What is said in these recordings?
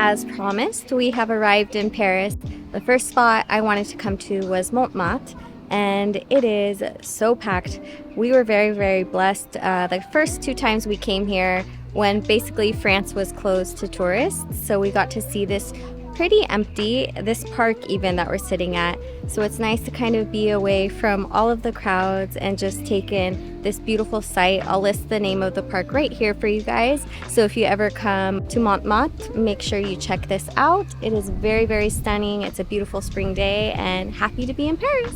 as promised, we have arrived in Paris. The first spot I wanted to come to was Montmartre, and it is so packed. We were very, very blessed. The first 2 times we came here, when basically France was closed to tourists, so we got to see this pretty empty, this park even that we're sitting at. So it's nice to kind of be away from all of the crowds and just take in this beautiful sight. I'll list the name of the park right here for you guys. So if you ever come to Montmartre, make sure you check this out. It is very, very stunning. It's a beautiful spring day and happy to be in Paris.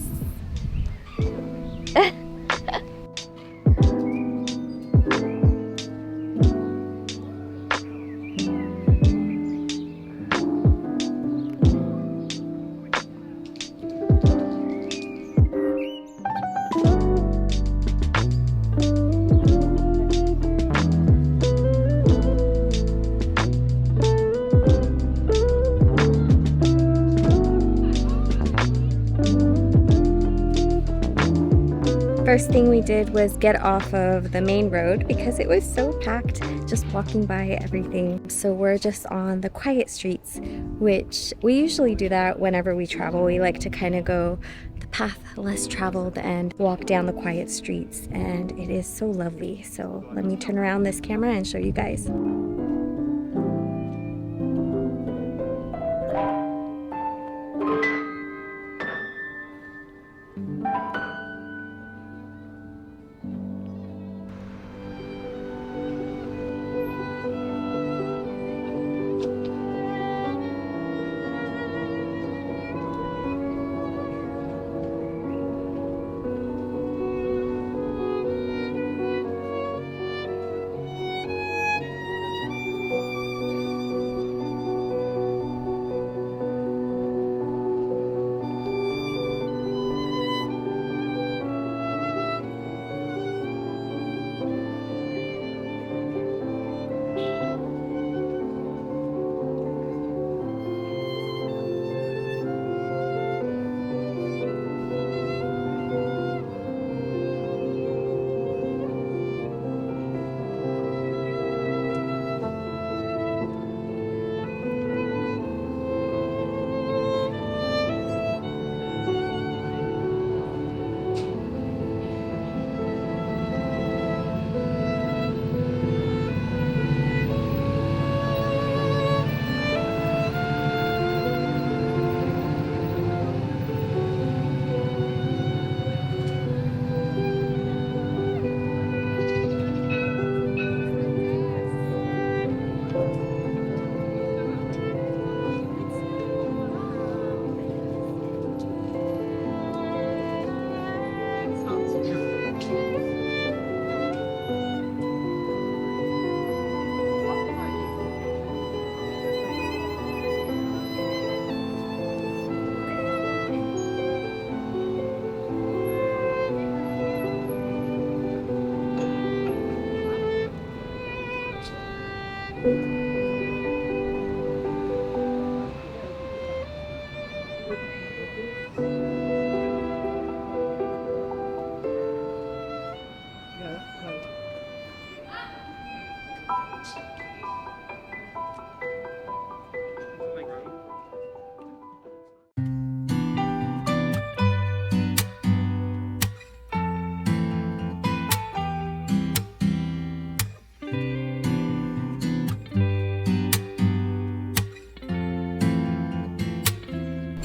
First thing we did was get off of the main road because it was so packed just walking by everything. So we're just on the quiet streets, which we usually do that whenever we travel. We like to kind of go the path less traveled and walk down the quiet streets, and it is so lovely. So let me turn around this camera and show you guys.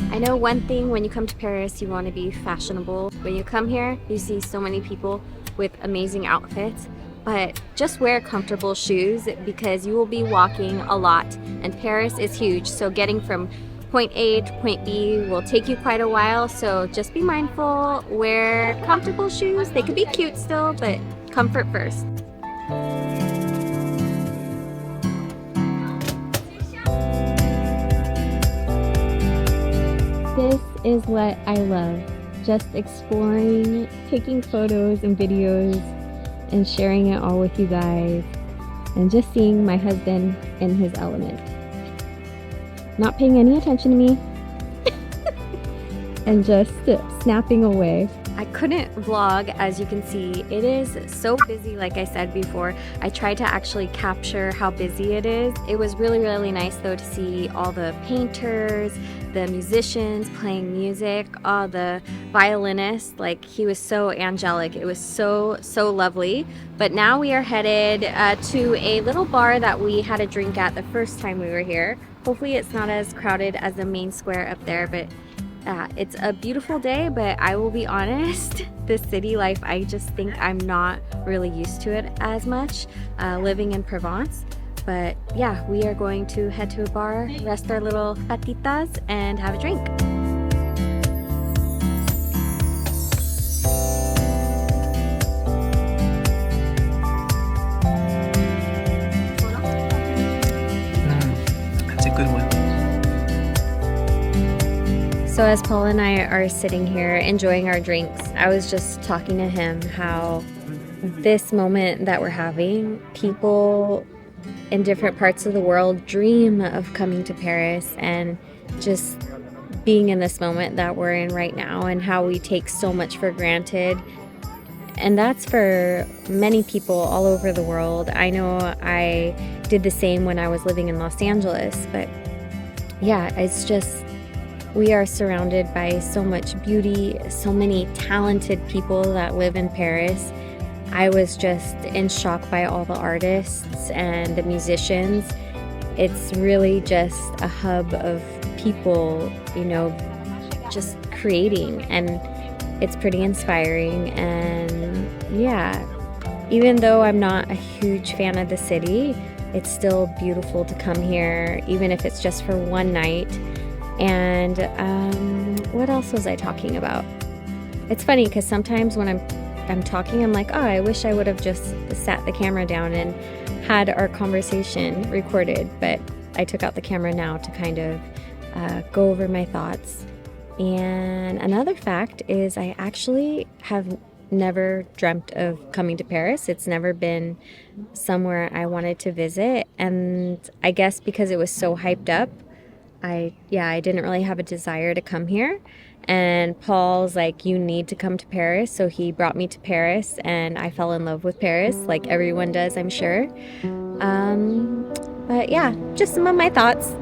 I know one thing, when you come to Paris, you want to be fashionable. When you come here, you see so many people with amazing outfits, but just wear comfortable shoes because you will be walking a lot, and Paris is huge, so getting from point A to point B will take you quite a while, so just be mindful, wear comfortable shoes. They could be cute still, but comfort first. This is what I love, just exploring, taking photos and videos and sharing it all with you guys, and just seeing my husband in his element. Not paying any attention to me and just snapping away. I couldn't vlog, as you can see. It is so busy, like I said before. I tried to actually capture how busy it is. It was really, really nice though to see all the painters, the musicians playing music, all the violinists. Like, he was so angelic. It was so, so lovely. But now we are headed to a little bar that we had a drink at the first time we were here. Hopefully it's not as crowded as the main square up there, but it's a beautiful day. But I will be honest, this city life, I just think I'm not really used to it as much, living in Provence. But yeah, we are going to head to a bar, rest our little patitas, and have a drink. That's a good one. So as Paul and I are sitting here enjoying our drinks, I was just talking to him how this moment that we're having, people in different parts of the world dream of coming to Paris and just being in this moment that we're in right now, and how we take so much for granted. And that's for many people all over the world. I know I did the same when I was living in Los Angeles, but yeah, it's just, we are surrounded by so much beauty, so many talented people that live in Paris. I was just in shock by all the artists and the musicians. It's really just a hub of people, you know, just creating, and it's pretty inspiring. And yeah, even though I'm not a huge fan of the city, it's still beautiful to come here, even if it's just for one night. And what else was I talking about? It's funny because sometimes when I'm talking, I'm like, oh, I wish I would have just sat the camera down and had our conversation recorded, but I took out the camera now to kind of go over my thoughts. And another fact is I actually have never dreamt of coming to Paris. It's never been somewhere I wanted to visit, and I guess because it was so hyped up, I didn't really have a desire to come here. And Paul's like, you need to come to Paris. So he brought me to Paris, and I fell in love with Paris, like everyone does, I'm sure. But yeah, just some of my thoughts.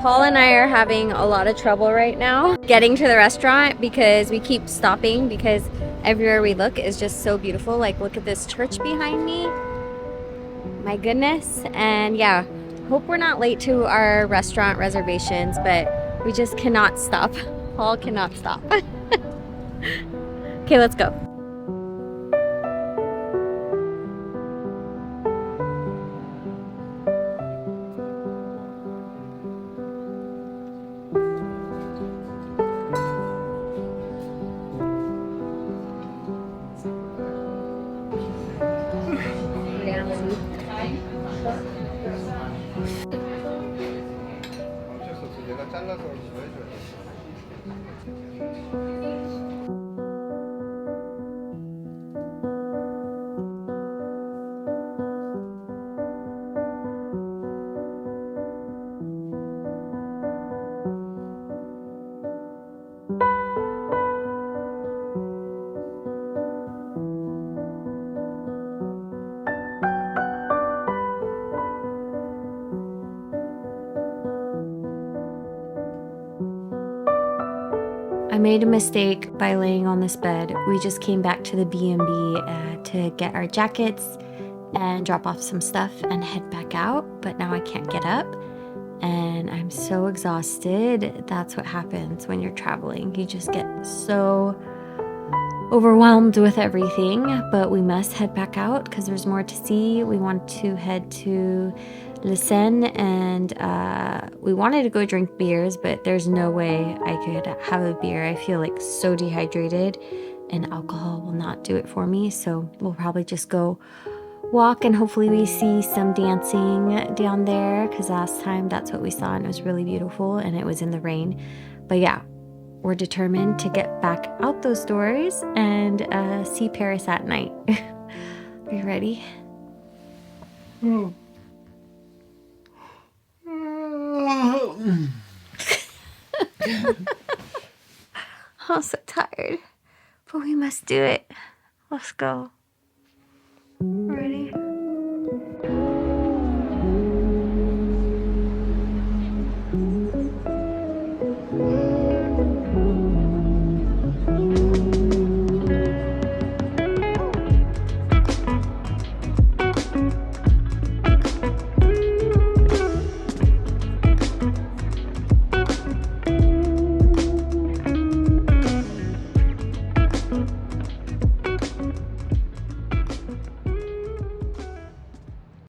Paul and I are having a lot of trouble right now getting to the restaurant because we keep stopping, because everywhere we look is just so beautiful. Like, look at this church behind me. My goodness. And yeah, hope we're not late to our restaurant reservations, but we just cannot stop. Paul cannot stop. Okay, let's go. I made a mistake by laying on this bed. We just came back to the B&B to get our jackets and drop off some stuff and head back out, but now I can't get up and I'm so exhausted. That's what happens when you're traveling. You just get so overwhelmed with everything, but we must head back out because there's more to see. We want to head to Le Seine, and we wanted to go drink beers, but there's no way I could have a beer. I feel like so dehydrated, and alcohol will not do it for me. So we'll probably just go walk, and hopefully we see some dancing down there, because last time that's what we saw and it was really beautiful, and it was in the rain. But yeah, We're determined to get back out those doors and see Paris at night. Are you ready? I'm so tired, but we must do it. Let's go. Ready?